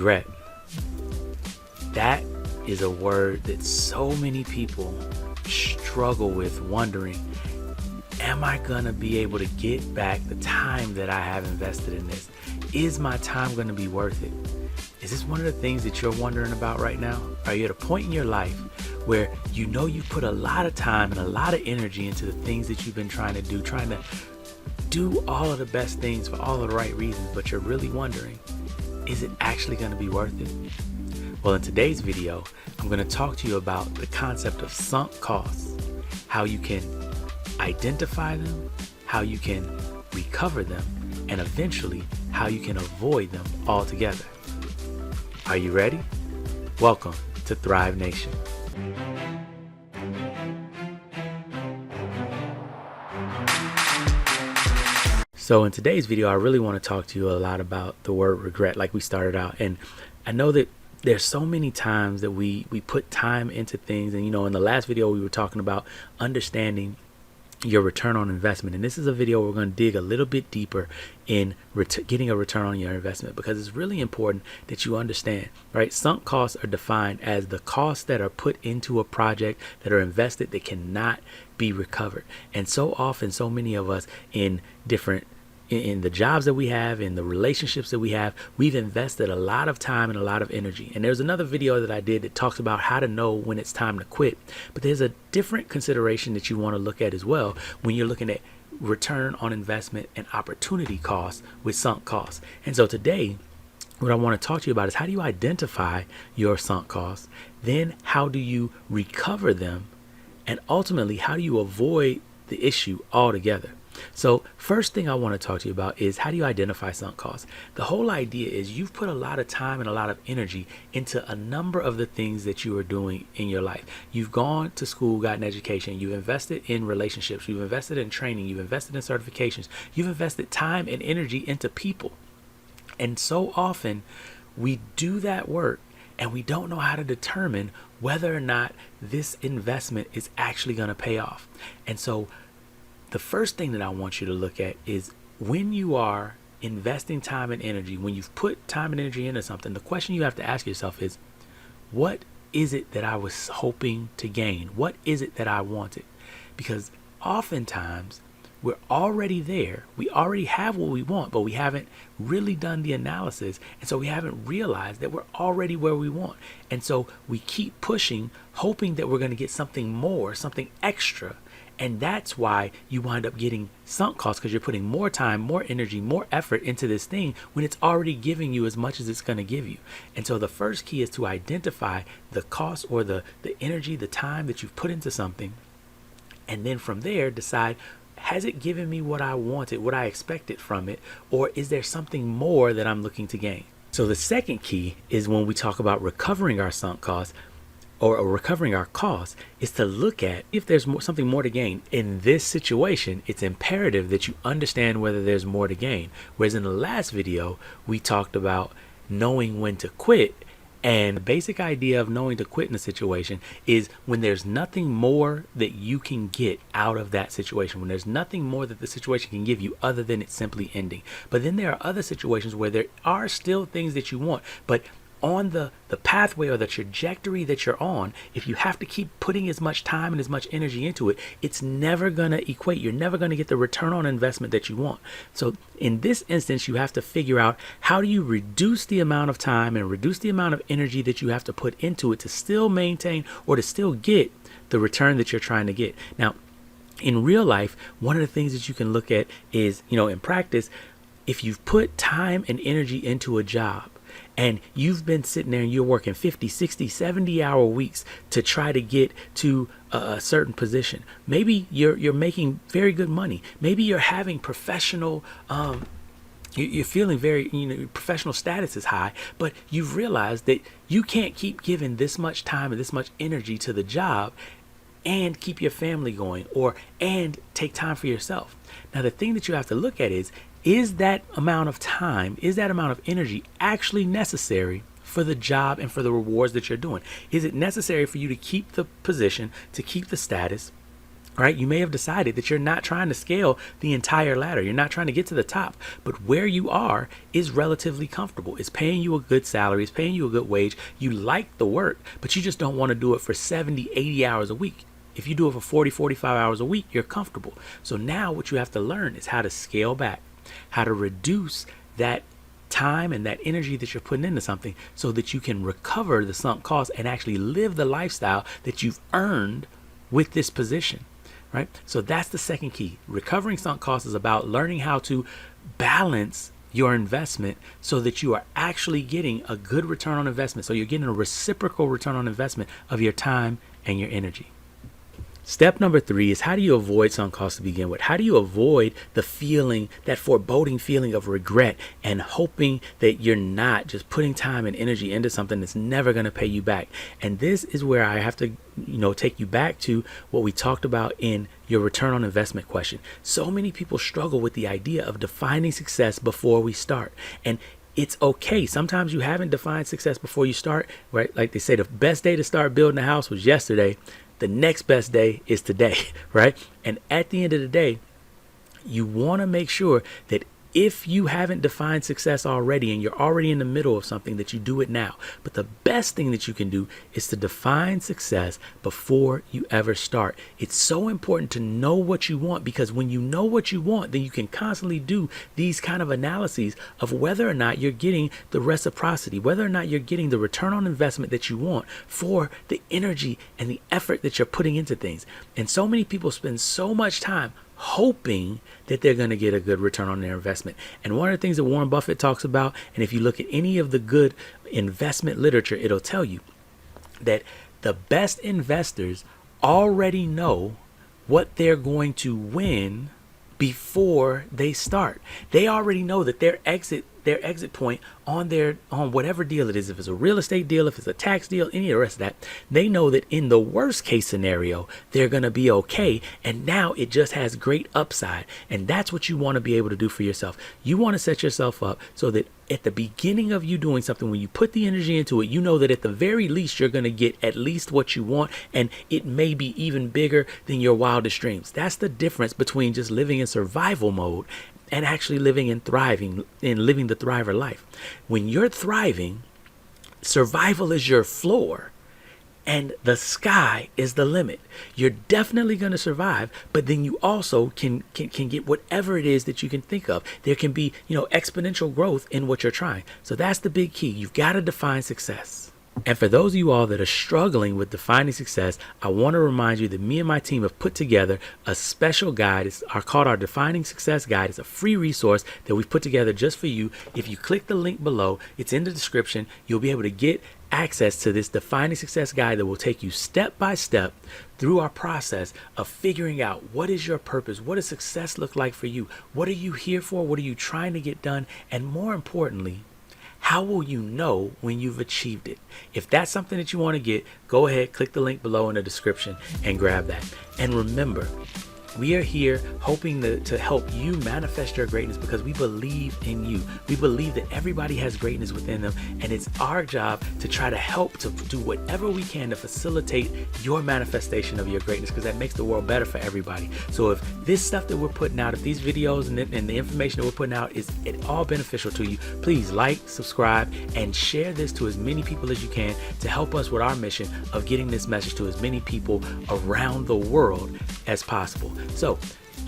regret. That is a word that so many people struggle with, wondering, am I gonna be able to get back the time that I have invested in this? Is my time gonna be worth it? Is this one of the things that you're wondering about right now? Are you at a point in your life where you know you put a lot of time and a lot of energy into the things that you've been trying to do all of the best things for all of the right reasons, but you're really wondering, is it actually gonna be worth it? Well, in today's video, I'm gonna talk to you about the concept of sunk costs, how you can identify them, how you can recover them, and eventually how you can avoid them altogether. Are you ready? Welcome to Thrive Nation. So in today's video, I really want to talk to you a lot about the word regret, like we started out. And I know that there's so many times that we put time into things. And, in the last video, we were talking about understanding your return on investment. And this is a video where we're going to dig a little bit deeper in getting a return on your investment, because it's really important that you understand, right? Sunk costs are defined as the costs that are put into a project, that are invested, that cannot be recovered. And so often, so many of us in the jobs that we have, in the relationships that we have, we've invested a lot of time and a lot of energy. And there's another video that I did that talks about how to know when it's time to quit. But there's a different consideration that you want to look at as well when you're looking at return on investment and opportunity costs with sunk costs. And so today, what I want to talk to you about is, how do you identify your sunk costs? Then how do you recover them? And ultimately, how do you avoid the issue altogether? So first thing I want to talk to you about is, how do you identify sunk costs? The whole idea is you've put a lot of time and a lot of energy into a number of the things that you are doing in your life. You've gone to school, gotten education, you've invested in relationships, you've invested in training, you've invested in certifications, you've invested time and energy into people. And so often we do that work and we don't know how to determine whether or not this investment is actually going to pay off. And so the first thing that I want you to look at is, when you are investing time and energy, when you've put time and energy into something, the question you have to ask yourself is, what is it that I was hoping to gain? What is it that I wanted? Because oftentimes we're already there. We already have what we want, but we haven't really done the analysis. And so we haven't realized that we're already where we want. And so we keep pushing, hoping that we're going to get something more, something extra. And that's why you wind up getting sunk costs, because you're putting more time, more energy, more effort into this thing when it's already giving you as much as it's going to give you. And so the first key is to identify the cost, or the energy, the time that you've put into something. And then from there, decide, has it given me what I wanted, what I expected from it, or is there something more that I'm looking to gain? So the second key is, when we talk about recovering our sunk costs, or recovering our costs, is to look at if there's something more to gain. In this situation, it's imperative that you understand whether there's more to gain. Whereas in the last video, we talked about knowing when to quit. And the basic idea of knowing to quit in a situation is when there's nothing more that you can get out of that situation, when there's nothing more that the situation can give you other than it simply ending. But then there are other situations where there are still things that you want, but on the pathway or the trajectory that you're on, if you have to keep putting as much time and as much energy into it, it's never going to equate. You're never going to get the return on investment that you want. So in this instance, you have to figure out, how do you reduce the amount of time and reduce the amount of energy that you have to put into it to still maintain, or to still get the return that you're trying to get. Now, in real life, one of the things that you can look at is, in practice, if you've put time and energy into a job, and you've been sitting there and you're working 50, 60, 70-hour weeks to try to get to a certain position. Maybe you're making very good money. Maybe you're having professional, you're feeling very, professional status is high, but you've realized that you can't keep giving this much time and this much energy to the job and keep your family going, and take time for yourself. Now, the thing that you have to look at is that amount of time, is that amount of energy actually necessary for the job and for the rewards that you're doing? Is it necessary for you to keep the position, to keep the status, Right? You may have decided that you're not trying to scale the entire ladder. You're not trying to get to the top, but where you are is relatively comfortable. It's paying you a good salary. It's paying you a good wage. You like the work, but you just don't want to do it for 70, 80 hours a week. If you do it for 40, 45 hours a week, you're comfortable. So now what you have to learn is how to scale back, how to reduce that time and that energy that you're putting into something so that you can recover the sunk cost and actually live the lifestyle that you've earned with this position. Right? So that's the second key. Recovering sunk costs is about learning how to balance your investment so that you are actually getting a good return on investment. So you're getting a reciprocal return on investment of your time and your energy. Step number 3 is, how do you avoid sunk costs to begin with? How do you avoid the feeling, that foreboding feeling of regret and hoping that you're not just putting time and energy into something that's never going to pay you back? And this is where I have to, take you back to what we talked about in your return on investment question. So many people struggle with the idea of defining success before we start. And it's okay. Sometimes you haven't defined success before you start, right? Like they say, the best day to start building a house was yesterday. The next best day is today, right? And at the end of the day, you want to make sure that if you haven't defined success already and you're already in the middle of something, that you do it now. But the best thing that you can do is to define success before you ever start. It's so important to know what you want, because when you know what you want, then you can constantly do these kind of analyses of whether or not you're getting the reciprocity, whether or not you're getting the return on investment that you want for the energy and the effort that you're putting into things. And so many people spend so much time hoping that they're going to get a good return on their investment. And one of the things that Warren Buffett talks about, and if you look at any of the good investment literature, it'll tell you that the best investors already know what they're going to win before they start. They already know that their exit point on whatever deal it is, if it's a real estate deal, if it's a tax deal, any of the rest of that, they know that in the worst case scenario, they're going to be okay. And now it just has great upside. And that's what you want to be able to do for yourself. You want to set yourself up so that at the beginning of you doing something, when you put the energy into it, you know that at the very least, you're going to get at least what you want. And it may be even bigger than your wildest dreams. That's the difference between just living in survival mode and actually living and thriving and living the thriver life. When you're thriving, survival is your floor and the sky is the limit. You're definitely going to survive, but then you also can get whatever it is that you can think of. There can be, exponential growth in what you're trying. So that's the big key. You've got to define success. And for those of you all that are struggling with defining success, I want to remind you that me and my team have put together a special guide. It's called our Defining Success Guide. It's a free resource that we've put together just for you. If you click the link below, it's in the description. You'll be able to get access to this Defining Success Guide that will take you step by step through our process of figuring out what is your purpose, what does success look like for you, what are you here for, what are you trying to get done, and more importantly, how will you know when you've achieved it? If that's something that you want to get, go ahead, click the link below in the description and grab that. And remember, we are here hoping to help you manifest your greatness because we believe in you. We believe that everybody has greatness within them, and it's our job to try to help to do whatever we can to facilitate your manifestation of your greatness, because that makes the world better for everybody. So if this stuff that we're putting out, if these videos and the information that we're putting out is at all beneficial to you, please like, subscribe, and share this to as many people as you can to help us with our mission of getting this message to as many people around the world as possible. So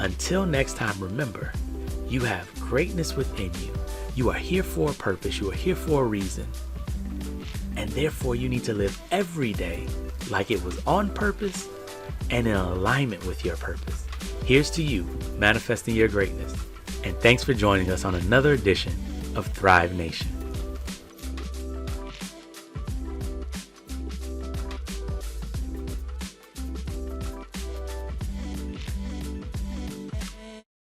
until next time, remember, you have greatness within you. You are here for a purpose. You are here for a reason. And therefore, you need to live every day like it was on purpose and in alignment with your purpose. Here's to you manifesting your greatness. And thanks for joining us on another edition of Thrive Nation.